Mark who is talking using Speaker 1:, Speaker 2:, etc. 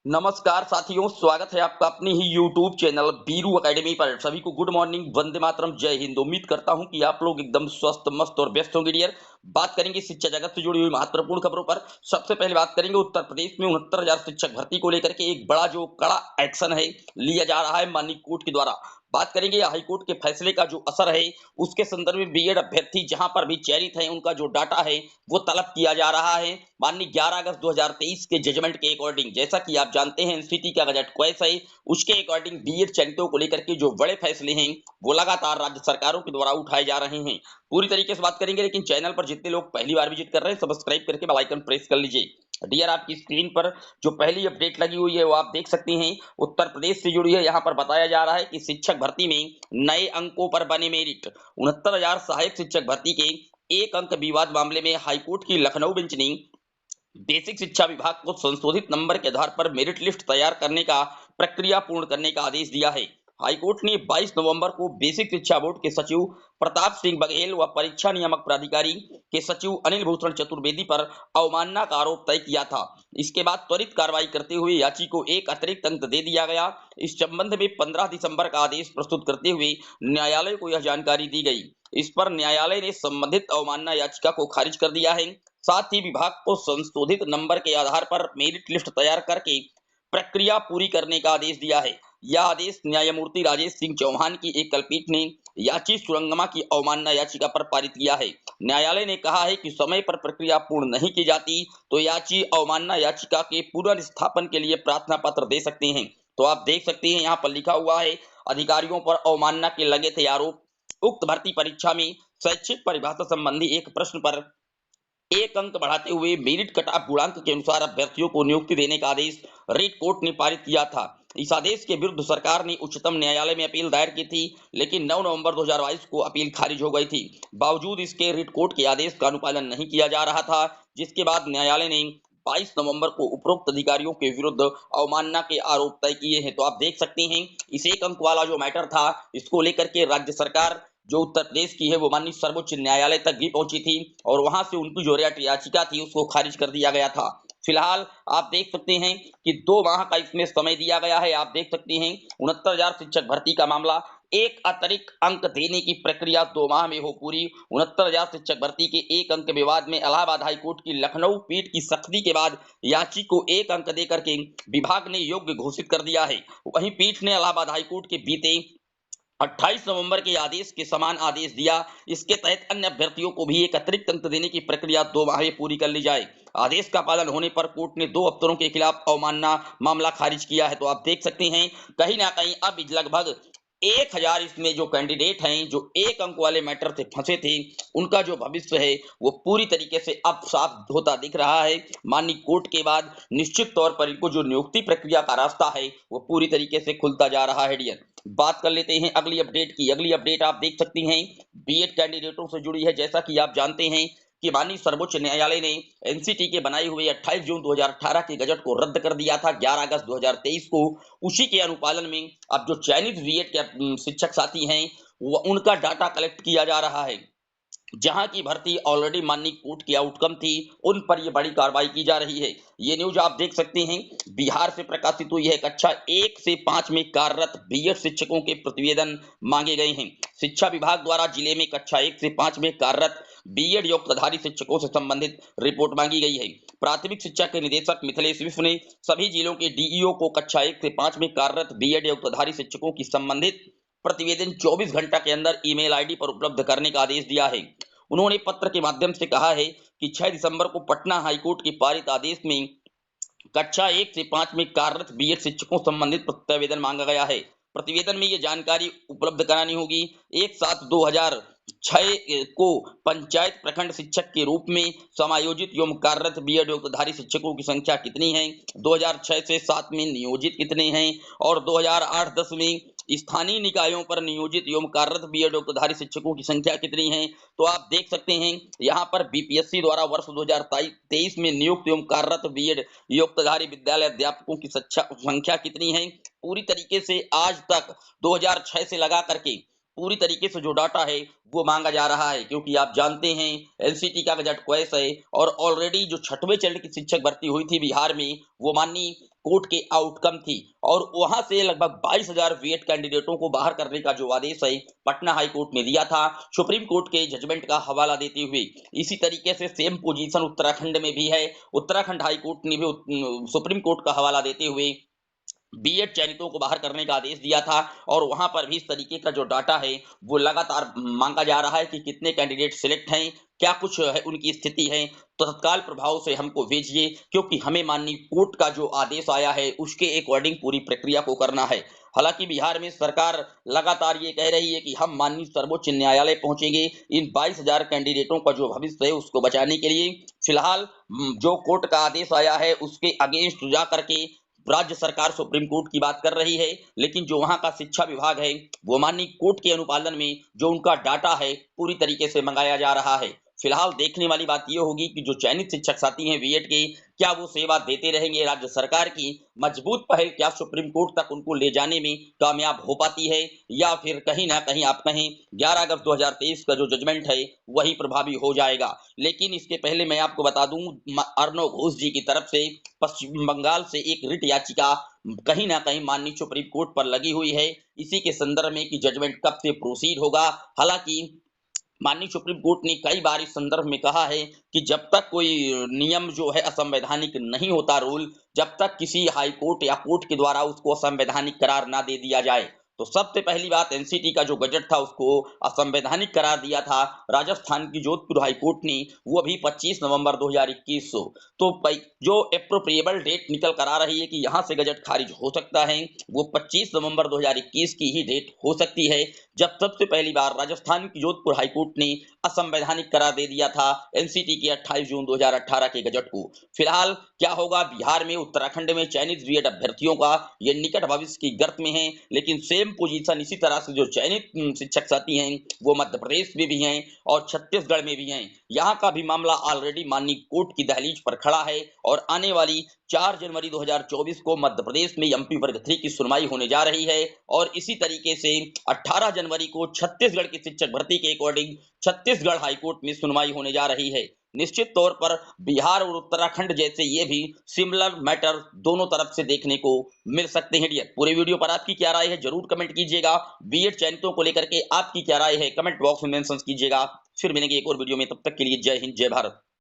Speaker 1: नमस्कार साथियों, स्वागत है आपका अपने ही यूट्यूब चैनल बीरू एकेडमी पर। सभी को गुड मॉर्निंग, वंदे मातरम, जय हिंद। उम्मीद करता हूं कि आप लोग एकदम स्वस्थ, मस्त और व्यस्त होंगे डियर। बात करेंगे शिक्षा जगत से जुड़ी हुई महत्वपूर्ण खबरों पर। सबसे पहले बात करेंगे उत्तर प्रदेश में 69,000 शिक्षक भर्ती को लेकर के एक बड़ा जो कड़ा एक्शन है लिया जा रहा है माननीय कोर्ट के द्वारा। बात करेंगे हाईकोर्ट के फैसले का जो असर है उसके संदर्भ में बीएड अभ्यर्थी जहां पर भी चयनित है उनका जो डाटा है वो तलब किया जा रहा है माननीय 11 अगस्त 2023 के जजमेंट के अकॉर्डिंग। जैसा कि आप जानते हैं एनसीटी का गजट क्वेश्चन है, उसके अकॉर्डिंग बीएड चयनितों को लेकर के जो बड़े फैसले हैं वो लगातार राज्य सरकारों के द्वारा उठाए जा रहे हैं। पूरी तरीके से बात करेंगे, लेकिन चैनल पर जितने लोग पहली बार विजिट कर रहे हैं सब्सक्राइब करके बेल आइकन प्रेस कर लीजिए। डियर, आपकी स्क्रीन पर जो पहली अपडेट लगी हुई है वो आप देख सकते हैं, उत्तर प्रदेश से जुड़ी है। यहाँ पर बताया जा रहा है कि शिक्षक भर्ती में नए अंकों पर बने मेरिट। 69,000 सहायक शिक्षक भर्ती के एक अंक विवाद मामले में हाईकोर्ट की लखनऊ बेंच ने बेसिक शिक्षा विभाग को संशोधित नंबर के आधार पर मेरिट लिस्ट तैयार करने का प्रक्रिया पूर्ण करने का आदेश दिया है। हाईकोर्ट ने 22 नवंबर को बेसिक शिक्षा बोर्ड के सचिव प्रताप सिंह बघेल व परीक्षा नियामक प्राधिकारी के सचिव अनिल भूषण चतुर्वेदी पर अवमानना का आरोप तय किया था। इसके बाद त्वरित कार्रवाई करते हुए याची को एक अतिरिक्त अंक दे दिया गया। इस संबंध में 15 दिसंबर का आदेश प्रस्तुत करते हुए न्यायालय को यह जानकारी दी गई। इस पर न्यायालय ने संबंधित अवमानना याचिका को खारिज कर दिया है। साथ ही विभाग को संशोधित नंबर के आधार पर मेरिट लिस्ट तैयार करके प्रक्रिया पूरी करने का आदेश दिया है। यह आदेश न्यायमूर्ति राजेश सिंह चौहान की एकल पीठ ने याची सुरंगमा की अवमानना याचिका पर पारित किया है। न्यायालय ने कहा है कि समय पर प्रक्रिया पूर्ण नहीं की जाती तो याची अवमानना याचिका के पुनर्स्थापन के लिए प्रार्थना पत्र दे सकते हैं। तो आप देख सकते हैं, यहाँ पर लिखा हुआ है अधिकारियों पर अवमानना के लगे थे आरोप। उक्त भर्ती परीक्षा में शैक्षिक परिभाषा संबंधी एक प्रश्न पर एक अंक बढ़ाते हुए मेरिट कट ऑफ गुणांक के अनुसार अभ्यर्थियों को नियुक्ति देने का आदेश रेड कोर्ट ने पारित किया था। इस आदेश के विरुद्ध सरकार ने उच्चतम न्यायालय में अपील दायर की थी, लेकिन 9 नवंबर 2022 को अपील खारिज हो गई थी। बावजूद इसके रेड कोर्ट के आदेश का अनुपालन नहीं किया जा रहा था, जिसके बाद न्यायालय ने 22 नवंबर को उपरोक्त अधिकारियों के विरुद्ध अवमानना के आरोप तय किए हैं। तो आप देख सकते हैं, इस एक अंक वाला जो मैटर था इसको लेकर के राज्य सरकार जो उत्तर प्रदेश की है वो माननीय सर्वोच्च न्यायालय तक भी पहुंची थी और वहां से उनकी जो रिट याचिका थी उसको खारिज कर दिया गया था। फिलहाल आप देख सकते हैं कि 2 माह का इसमें समय दिया गया है। आप देख सकते हैं 69,000 शिक्षक भर्ती का मामला, एक अतिरिक्त अंक देने की प्रक्रिया 2 माह में हो पूरी। 69,000 शिक्षक भर्ती के एक अंक विवाद में इलाहाबाद हाईकोर्ट की लखनऊ पीठ की सख्ती के बाद याची को एक अंक देकर के विभाग ने योग्य घोषित कर दिया है। वहीं पीठ ने इलाहाबाद हाईकोर्ट के बीते 28 नवंबर के आदेश के समान आदेश दिया। इसके तहत अन्य अभ्यर्थियों को भी एक अतिरिक्त अंक देने की प्रक्रिया 2 माह में पूरी कर ली जाए। आदेश का पालन होने पर कोर्ट ने 2 अफसरों के खिलाफ अवमानना मामला खारिज किया है। तो आप देख सकते हैं, कहीं ना कहीं अब लगभग 1000 इसमें जो कैंडिडेट हैं जो एक अंक वाले मैटर से फंसे थे उनका जो भविष्य है वो पूरी तरीके से अब साफ होता दिख रहा है। माननीय कोर्ट के बाद निश्चित तौर पर इनको जो नियुक्ति प्रक्रिया का रास्ता है वो पूरी तरीके से खुलता जा रहा है डियर। बात कर लेते हैं अगली अपडेट की। अगली अपडेट आप देख सकती हैं बीएड कैंडिडेटों से जुड़ी है। जैसा कि आप जानते हैं कि माननीय सर्वोच्च न्यायालय ने एनसीटी के बनाए हुए 28 जून 2018 के गजट को रद्द कर दिया था 11 अगस्त 2023 को। उसी के अनुपालन में अब जो चयनित बीएड के शिक्षक साथी हैं वो उनका डाटा कलेक्ट किया जा रहा है। जहां की भर्ती ऑलरेडी माननीय कोर्ट की आउटकम थी, उन पर यह बड़ी कार्रवाई की जा रही है। ये न्यूज आप देख सकते हैं, बिहार से प्रकाशित हुई है। कक्षा 1 से 5 में कार्यरत बीएड शिक्षकों के प्रतिवेदन मांगे गए हैं। शिक्षा विभाग द्वारा जिले में कक्षा 1 से 5 में कार्यरत बीएड योग्यताधारी शिक्षकों से संबंधित रिपोर्ट मांगी गई है। प्राथमिक शिक्षा के निदेशक मिथिलेश विश्व ने सभी जिलों के डीईओ को कक्षा 1 से 5 में कार्यरत बीएड योग्यताधारी शिक्षकों की संबंधित प्रतिवेदन 24 घंटा के अंदर ईमेल आईडी पर उपलब्ध करने का आदेश दिया है। उन्होंने पत्र के माध्यम से कहा है कि 6 दिसंबर को पटना हाईकोर्ट के पारित आदेश में कक्षा 1 से 5 में कार्यरत बीएड शिक्षकों संबंधित प्रतिवेदन मांगा गया है। प्रतिवेदन में ये जानकारी उपलब्ध करानी होगी। 1/7/2006 को पंचायत प्रखंड शिक्षक के रूप में समायोजित एवं कार्यरत बीएड योग्यताधारी शिक्षकों की संख्या कितनी है, 2006 से 7 में नियोजित कितने हैं और 2008-10 में स्थानीय निकायों पर नियोजित एवं कार्यरत बीएड योग्यताधारी शिक्षकों की संख्या कितनी है। तो आप देख सकते हैं यहाँ पर बीपीएससी द्वारा वर्ष 2023 में नियुक्त एवं कार्यरत बीएड योग्यताधारी विद्यालय अध्यापकों की संख्या कितनी है। पूरी तरीके से आज तक 2006 से लगा करके पूरी तरीके से जो डाटा है वो मांगा जा रहा है, क्योंकि आप जानते हैं एनसीटी का गजट क्वैस है और ऑलरेडी जो 6वें चरण की शिक्षक भर्ती हुई थी बिहार में वो माननीय कोर्ट के आउटकम थी और वहां से लगभग 22,000 बीएड कैंडिडेटों को बाहर करने का जो आदेश है पटना हाई कोर्ट ने दिया था सुप्रीम कोर्ट के जजमेंट का हवाला देते हुए। इसी तरीके से सेम पोजीशन उत्तराखंड में भी है। उत्तराखंड हाई कोर्ट ने भी सुप्रीम कोर्ट का हवाला देते हुए बीएड चयनितों को बाहर करने का आदेश दिया था और वहां पर भी इस तरीके का जो डाटा है वो लगातार मांगा जा रहा है कि कितने कैंडिडेट सिलेक्ट हैं, क्या कुछ है उनकी स्थिति है, तो तत्काल प्रभाव से हमको भेजिए, क्योंकि हमें माननीय कोर्ट का जो आदेश आया है उसके अकॉर्डिंग पूरी प्रक्रिया को करना है। हालांकि बिहार में सरकार लगातार ये कह रही है कि हम माननीय सर्वोच्च न्यायालय पहुंचेंगे इन 22,000 कैंडिडेटों का जो भविष्य है उसको बचाने के लिए। फिलहाल जो कोर्ट का आदेश आया है उसके अगेंस्ट जा करके राज्य सरकार सुप्रीम कोर्ट की बात कर रही है, लेकिन जो वहां का शिक्षा विभाग है वो माननीय कोर्ट के अनुपालन में जो उनका डाटा है पूरी तरीके से मंगाया जा रहा है। फिलहाल देखने वाली बात यह होगी कि जो चयनित शिक्षक साथी हैं बीएड के, क्या वो सेवा देते रहेंगे, राज्य सरकार की मजबूत पहल क्या सुप्रीम कोर्ट तक उनको ले जाने में कामयाब हो पाती है, या फिर कहीं ना कहीं आप कहें 11 अगस्त 2023 का जो जजमेंट है वही प्रभावी हो जाएगा। लेकिन इसके पहले मैं आपको बता दूं अर्णव घोष जी की तरफ से पश्चिम बंगाल से एक रिट याचिका कहीं ना कहीं माननीय सुप्रीम कोर्ट पर लगी हुई है, इसी के संदर्भ में कि जजमेंट कब से प्रोसीड होगा। हालांकि माननीय सुप्रीम कोर्ट ने कई बार इस संदर्भ में कहा है कि जब तक कोई नियम जो है असंवैधानिक नहीं होता रूल, जब तक किसी हाई कोर्ट या कोर्ट के द्वारा उसको असंवैधानिक करार ना दे दिया जाए, तो सबसे पहली बात एनसीटी का जो गजट था उसको असंवैधानिक करार दिया था राजस्थान की जोधपुर हाई कोर्ट ने, वो भी 25 नवंबर 2021 को। तो जो एप्रोप्रिएबल डेट निकल कर आ रही है कि यहां से गजट खारिज हो सकता है वो 25 नवंबर 2021 की ही डेट हो सकती है, जब सबसे पहली बार राजस्थान की जोधपुर हाईकोर्ट ने असंवैधानिक करार दे दिया था एनसीटी के 28 जून 2018 के गजट को। फिलहाल क्या होगा बिहार में, उत्तराखंड में चयनित बीएड अभ्यर्थियों का ये निकट भविष्य की गर्त में है, लेकिन सेम पोजीशन इसी तरह से जो चयनित शिक्षक साथी हैं वो मध्य प्रदेश में भी हैं और छत्तीसगढ़ में भी हैं। यहाँ का भी मामला ऑलरेडी माननीय कोर्ट की दहलीज पर खड़ा है और आने वाली 4 जनवरी 2024 को मध्य प्रदेश में एमपी वर्ग 3 की सुनवाई होने जा रही है और इसी तरीके से 18 जनवरी को छत्तीसगढ़ की शिक्षक भर्ती के अकॉर्डिंग छत्तीसगढ़ हाईकोर्ट में सुनवाई होने जा रही है। निश्चित तौर पर बिहार और उत्तराखंड जैसे ये भी सिमिलर मैटर दोनों तरफ से देखने को मिल सकते हैं। डियर, पूरे वीडियो पर आपकी क्या राय है जरूर कमेंट कीजिएगा। बीएड चयनितों को लेकर के आपकी क्या राय है कमेंट बॉक्स में मेंशन कीजिएगा। फिर मिलेंगे एक और वीडियो में, तब तक के लिए जय हिंद जय भारत।